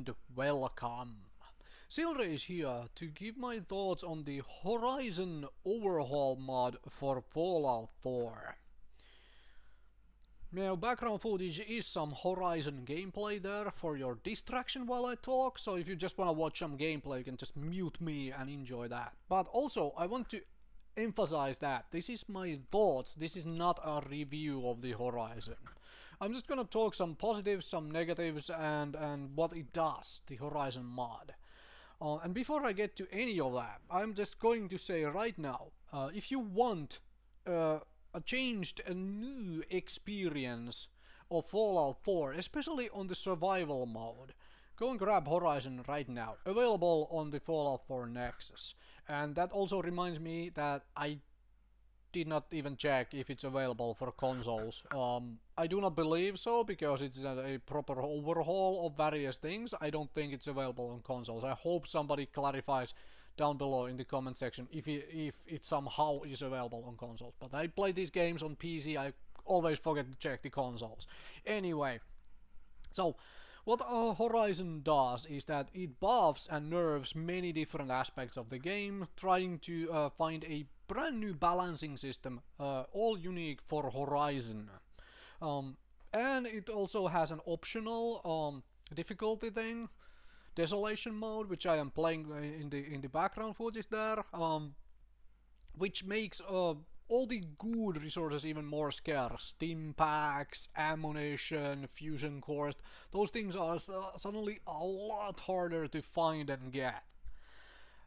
and welcome. Silrace here to give my thoughts on the Horizon Overhaul mod for Fallout 4. Now, background footage is some Horizon gameplay there for your distraction while I talk, so if you just want to watch some gameplay you can just mute me and enjoy that. But also, I want to emphasize that this is my thoughts, this is not a review of the Horizon. I'm just gonna talk some positives, some negatives, and what it does, the Horizon mod. And before I get to any of that, I'm just going to say right now, if you want a new experience of Fallout 4, especially on the survival mode, go and grab Horizon right now, available on the Fallout 4 Nexus. And that also reminds me that I did not even check if it's available for consoles. I do not believe so, because it's a proper overhaul of various things. I don't think it's available on consoles. I hope somebody clarifies down below in the comment section if it somehow is available on consoles. But I play these games on PC, I always forget to check the consoles. Anyway, so what Horizon does is that it buffs and nerfs many different aspects of the game, trying to find a brand new balancing system, all unique for Horizon. And it also has an optional difficulty thing, desolation mode, which I am playing in the background footage there, which makes all the good resources even more scarce. Stim packs, ammunition, fusion cores, those things are suddenly a lot harder to find and get.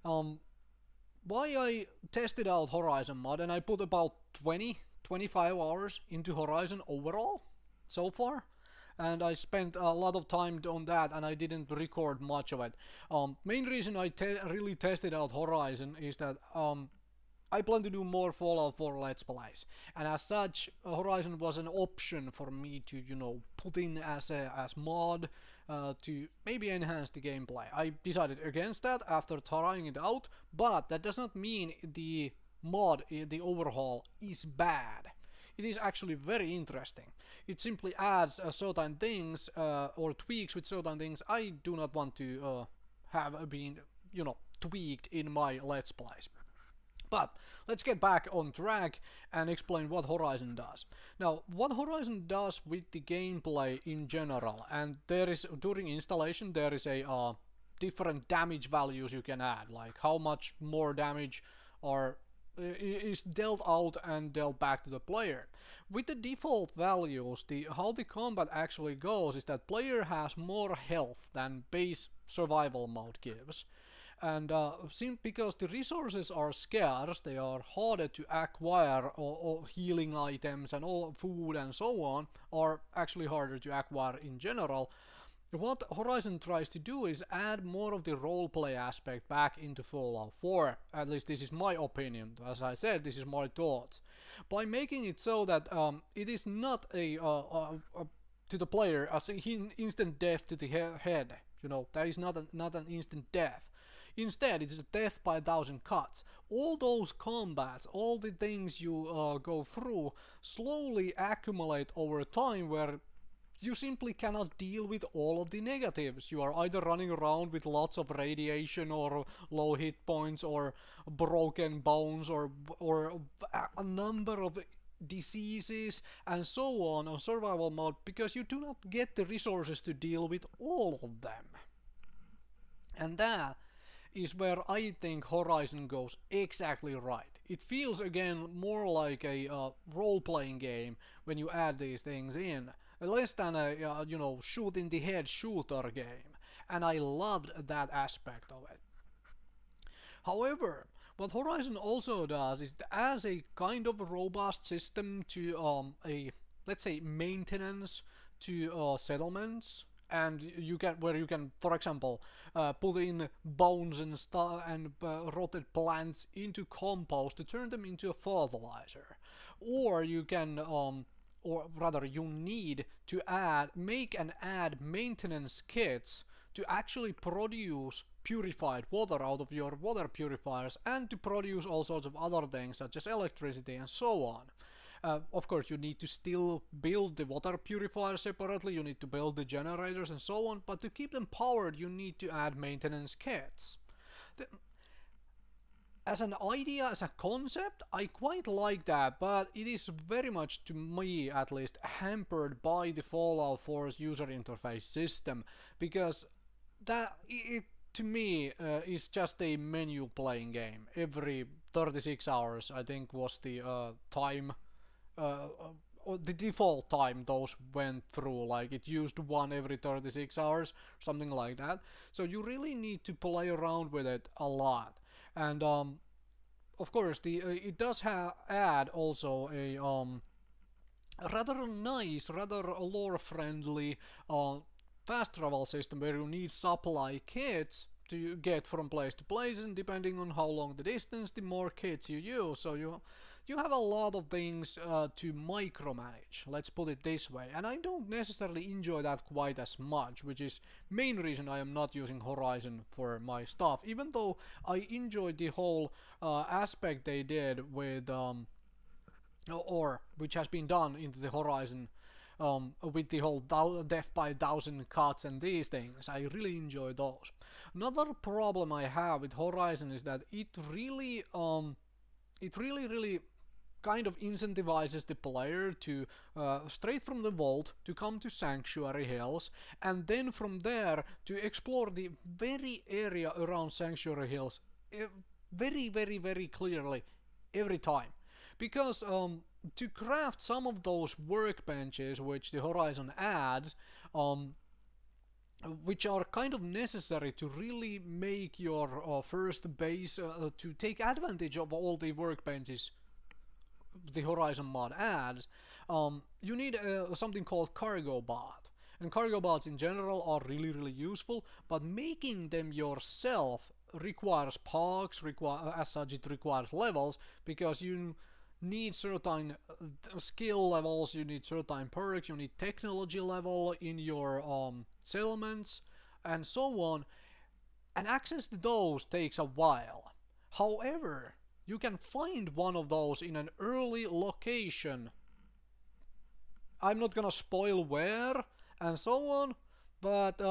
Why I tested out Horizon mod, and I put about 25 hours into Horizon overall so far, and I spent a lot of time on that and I didn't record much of it. Main reason I really tested out Horizon is that I plan to do more Fallout 4 Let's Plays, and as such, Horizon was an option for me to, you know, put in as mod to maybe enhance the gameplay. I decided against that after trying it out, but that does not mean the mod, the overhaul, is bad. It is actually very interesting. It simply adds certain things or tweaks with certain things I do not want to have been, you know, tweaked in my Let's Plays. But let's get back on track and explain what Horizon does. Now, what Horizon does with the gameplay in general, and there is, during installation, there is a different damage values you can add, like how much more damage is dealt out and dealt back to the player. With the default values, how the combat actually goes is that player has more health than base survival mode gives. And because the resources are scarce, they are harder to acquire, or healing items and all food and so on are actually harder to acquire in general. What Horizon tries to do is add more of the roleplay aspect back into Fallout 4. At least this is my opinion. As I said, this is my thoughts. By making it so that it is not to the player as an instant death to the head. You know, that is not an instant death. Instead, it's a death by 1,000 cuts. All those combats, all the things you go through, slowly accumulate over time, where you simply cannot deal with all of the negatives. You are either running around with lots of radiation or low hit points or broken bones or a number of diseases and so on survival mode, because you do not get the resources to deal with all of them. And that is where I think Horizon goes exactly right. It feels again more like a role-playing game when you add these things in, less than a you know, shoot in the head shooter game, and I loved that aspect of it. However, what Horizon also does is as a kind of robust system to let's say maintenance to settlements, and where you can, for example, put in bones and rotted plants into compost to turn them into a fertilizer, or you can or rather you need to make and add maintenance kits to actually produce purified water out of your water purifiers, and to produce all sorts of other things such as electricity and so on. Of course, you need to still build the water purifier separately, you need to build the generators and so on, but to keep them powered, you need to add maintenance kits. As an idea, as a concept, I quite like that, but it is very much, to me at least, hampered by the Fallout 4's user interface system, because that it to me is just a menu playing game. Every 36 hours, I think, was the time, or the default time those went through. Like it used one every 36 hours, something like that. So you really need to play around with it a lot. And of course, it does add also a rather nice, rather lore-friendly fast travel system where you need supply kits to get from place to place, and depending on how long the distance, the more kits you use. So you have a lot of things to micromanage, let's put it this way, and I don't necessarily enjoy that quite as much, which is main reason I am not using Horizon for my stuff, even though I enjoyed the whole aspect they did with or which has been done into the Horizon, with the whole death by 1,000 cuts and these things. I really enjoy those. Another problem I have with Horizon is that it really kind of incentivizes the player to straight from the vault to come to Sanctuary Hills, and then from there to explore the very area around Sanctuary Hills very clearly every time. Because to craft some of those workbenches which the Horizon adds, which are kind of necessary to really make your first base, to take advantage of all the workbenches the Horizon mod adds, you need something called cargo bot. And cargo bots in general are really useful, but making them yourself requires pogs, as such it requires levels, because you need certain skill levels, you need certain perks, you need technology level in your settlements, and so on, and access to those takes a while. However, you can find one of those in an early location. I'm not gonna spoil where and so on, but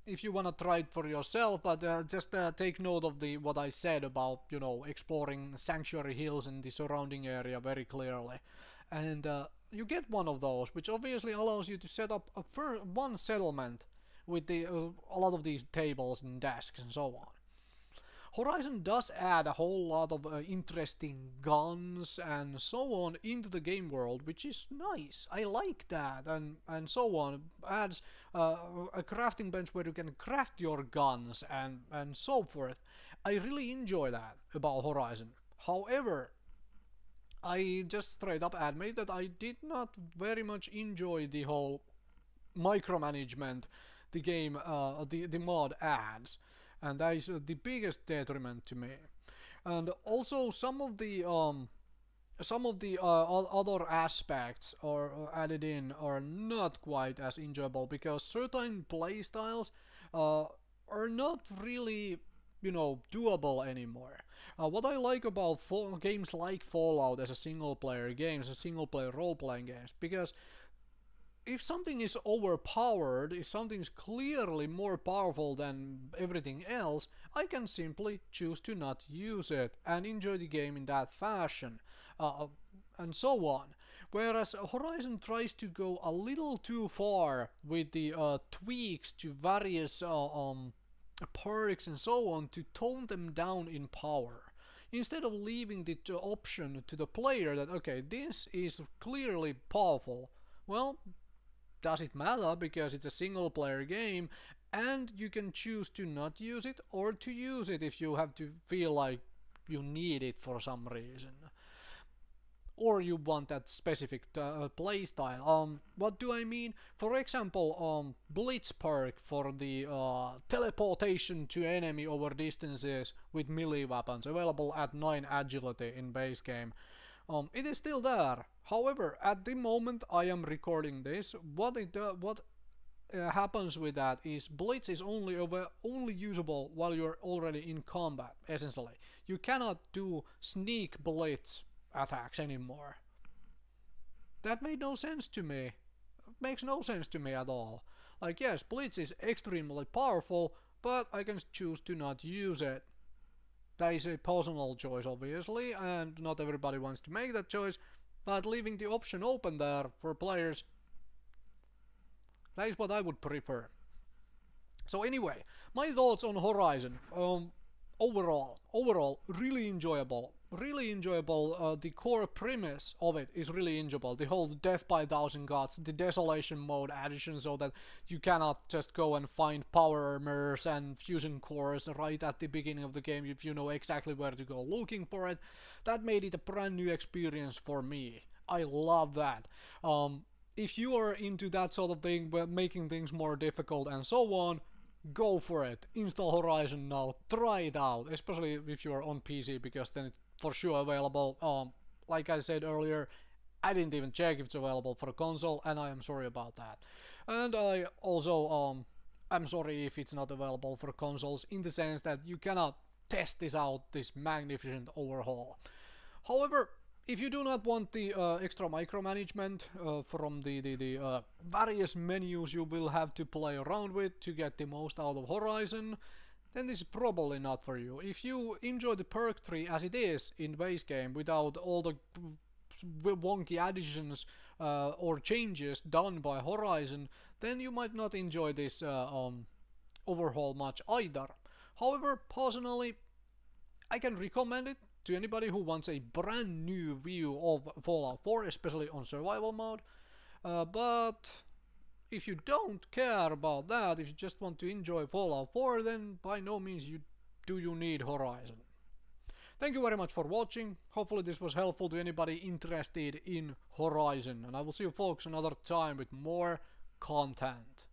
if you wanna try it for yourself, but just take note of what I said about, exploring Sanctuary Hills and the surrounding area very clearly. And you get one of those, which obviously allows you to set up one settlement with a lot of these tables and desks and so on. Horizon does add a whole lot of interesting guns and so on into the game world, which is nice. I like that, and so on. Adds a crafting bench where you can craft your guns and so forth. I really enjoy that about Horizon. However, I just straight up admit that I did not very much enjoy the whole micromanagement the game, the mod adds, and that is the biggest detriment to me. And also some of the other aspects are added in are not quite as enjoyable, because certain playstyles are not really doable anymore. What I like about games like Fallout as a single player game, as a single player role playing games, because if something is overpowered, if something is clearly more powerful than everything else, I can simply choose to not use it and enjoy the game in that fashion, and so on. Whereas Horizon tries to go a little too far with the tweaks to various perks and so on to tone them down in power, instead of leaving the option to the player that, okay, this is clearly powerful. Well, does it matter, because it's a single player game and you can choose to not use it or to use it if you have to feel like you need it for some reason, or you want that specific playstyle. What do I mean? For example, Blitz perk for the teleportation to enemy over distances with melee weapons, available at 9 agility in base game. It is still there. However, at the moment I am recording this, what happens with that is Blitz is only usable while you're already in combat. Essentially, you cannot do sneak Blitz attacks anymore. That made no sense to me. Makes no sense to me at all. Like, yes, Blitz is extremely powerful, but I can choose to not use it. That is a personal choice, obviously, and not everybody wants to make that choice, but leaving the option open there for players, that is what I would prefer. So anyway, my thoughts on Horizon. Overall, really enjoyable. Really enjoyable. The core premise of it is really enjoyable. The whole death by 1,000 gods, the desolation mode addition, so that you cannot just go and find power armors and fusion cores right at the beginning of the game if you know exactly where to go looking for it. That made it a brand new experience for me. I love that. If you are into that sort of thing, making things more difficult and so on, go for it. Install Horizon now. Try it out, especially if you are on PC, because then it's for sure available. Like I said earlier, I didn't even check if it's available for a console, and I am sorry about that. And I also I'm sorry if it's not available for consoles, in the sense that you cannot test this out, this magnificent overhaul. However, if you do not want the extra micromanagement from the various menus you will have to play around with to get the most out of Horizon, then this is probably not for you. If you enjoy the perk tree as it is in base game without all the wonky additions or changes done by Horizon, then you might not enjoy this overhaul much either. However, personally, I can recommend it to anybody who wants a brand new view of Fallout 4, especially on survival mode. But if you don't care about that, if you just want to enjoy Fallout 4, then by no means do you need Horizon. Thank you very much for watching. Hopefully this was helpful to anybody interested in Horizon. And I will see you folks another time with more content.